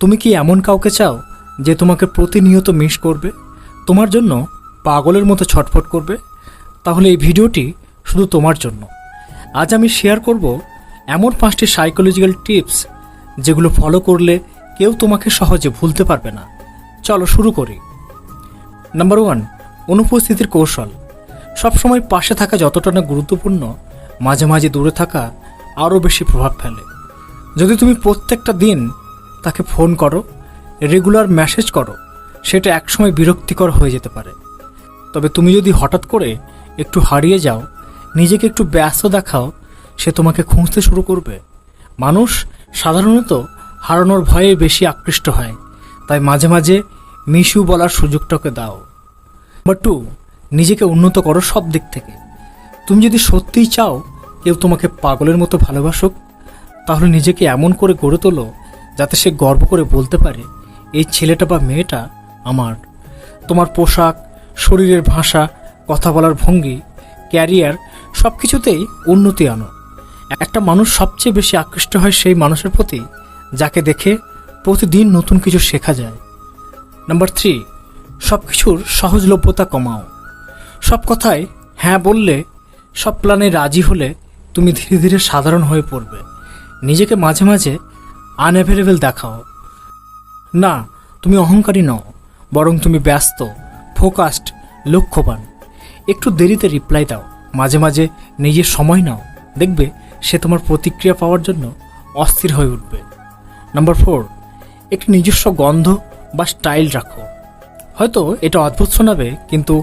তুমি কি এমন কাউকে চাও যে তোমাকে প্রতিনিয়ত মিস করবে, তোমার জন্য পাগলের মতো ছটফট করবে? তাহলে এই ভিডিওটি শুধু তোমার জন্য। আজ আমি শেয়ার করব এমন 5টি সাইকোলজিক্যাল টিপস যেগুলো ফলো করলে কেউ তোমাকে সহজে ভুলতে পারবে না। চলো শুরু করি। নাম্বার 1, অনুপস্থিতির কৌশল। সবসময় পাশে থাকা যতটা না গুরুত্বপূর্ণ, মাঝে মাঝে দূরে থাকা আরও বেশি প্রভাব ফেলে। যদি তুমি প্রত্যেকটা দিন তাকে ফোন করো, রেগুলার মেসেজ করো, সেটা একসময় বিরক্তিকর হয়ে যেতে পারে। তবে তুমি যদি হঠাৎ করে একটু হারিয়ে যাও, নিজেকে একটু ব্যস্ত দেখাও, সে তোমাকে খুঁজতে শুরু করবে। মানুষ সাধারণত হারানোর ভয়ে বেশি আকৃষ্ট হয়, তাই মাঝে মাঝে মিস ইউ বলার সুযোগটাকে দাও। নাম্বার 2, নিজেকে উন্নত করো সব দিক থেকে। তুমি যদি সত্যিই চাও কেউ তোমাকে পাগলের মতো ভালোবাসুক, তাহলে নিজেকে এমন করে গড়ে তোলো যাতে সে গর্ব করে বলতে পারে, এই ছেলেটা বা মেয়েটা আমার। তোমার পোশাক, শরীরের ভাষা, কথা বলার ভঙ্গি, ক্যারিয়ার সব কিছুতেই উন্নতি আনো। একটা মানুষ সবচেয়ে বেশি আকৃষ্ট হয় সেই মানুষের প্রতি যাকে দেখে প্রতিদিন নতুন কিছু শেখা যায়। নাম্বার 3, সব কিছুর সহজলভ্যতা কমাও। সব কথায় হ্যাঁ বললে, সব প্ল্যানে রাজি হলে তুমি ধীরে ধীরে সাধারণ হয়ে পড়বে। নিজেকে মাঝে মাঝে আনঅ্যাভেলেবেল দেখাও। না, তুমি অহংকারী নও, বরং তুমি ব্যস্ত, ফোকাসড, লক্ষ্যবান। একটু দেরিতে রিপ্লাই দাও, মাঝে মাঝে নিজের সময় নাও, দেখবে সে তোমার প্রতিক্রিয়া পাওয়ার জন্য অস্থির হয়ে উঠবে। নাম্বার 4, একটি নিজস্ব গন্ধ বা স্টাইল রাখো। হয়তো এটা অদ্ভুত শোনাবে, কিন্তু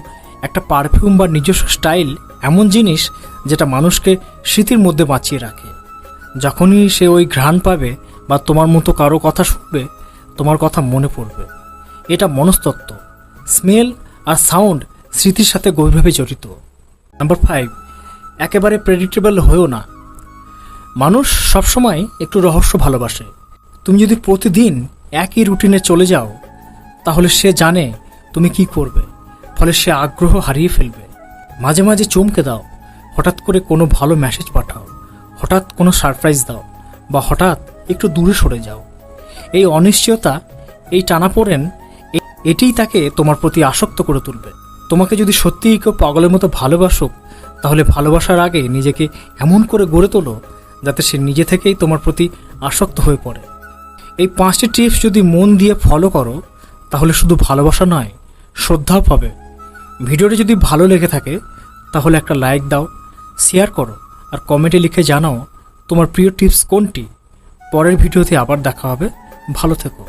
একটা পারফিউম বা নিজস্ব স্টাইল এমন জিনিস যেটা মানুষকে স্মৃতির মধ্যে বাঁচিয়ে রাখে। যখনই সে ওই ঘ্রাণ পাবে বা তোমার মতো কারো কথা শুনবে, তোমার কথা মনে পড়বে। এটা মনস্তত্ত্ব। স্মেল আর সাউন্ড স্মৃতির সাথে গভীরভাবে জড়িত। নাম্বার 5, একেবারে প্রেডিক্টেবল হয়েও না। মানুষ সবসময় একটু রহস্য ভালোবাসে। তুমি যদি প্রতিদিন একই রুটিনে চলে যাও, তাহলে সে জানে তুমি কি করবে, ফলে সে আগ্রহ হারিয়ে ফেলবে। মাঝে মাঝে চমকে দাও, হঠাৎ করে কোনো ভালো মেসেজ পাঠাও, হঠাৎ কোনো সারপ্রাইজ দাও, বা হঠাৎ একটু দূরে সরে যাও। এই অনিশ্চয়তা, এই টানাপোড়েন, এটিই তাকে তোমার প্রতি আসক্ত করে তুলবে। তোমাকে যদি সত্যিই কেউ পাগলের মতো ভালোবাসুক, তাহলে ভালোবাসার আগে নিজেকে এমন করে গড়ে তোলো যাতে সে নিজে থেকেই তোমার প্রতি আসক্ত হয়ে পড়ে। এই 5টি টিপস যদি মন দিয়ে ফলো করো, তাহলে শুধু ভালোবাসা নয়, শ্রদ্ধাও পাবে। ভিডিওটি যদি ভালো লেগে থাকে তাহলে একটা লাইক দাও, শেয়ার করো, আর কমেন্টে লিখে জানাও তোমার প্রিয় টিপস কোনটি। পরের ভিডিওতে আবার দেখা হবে। ভালো থেকো।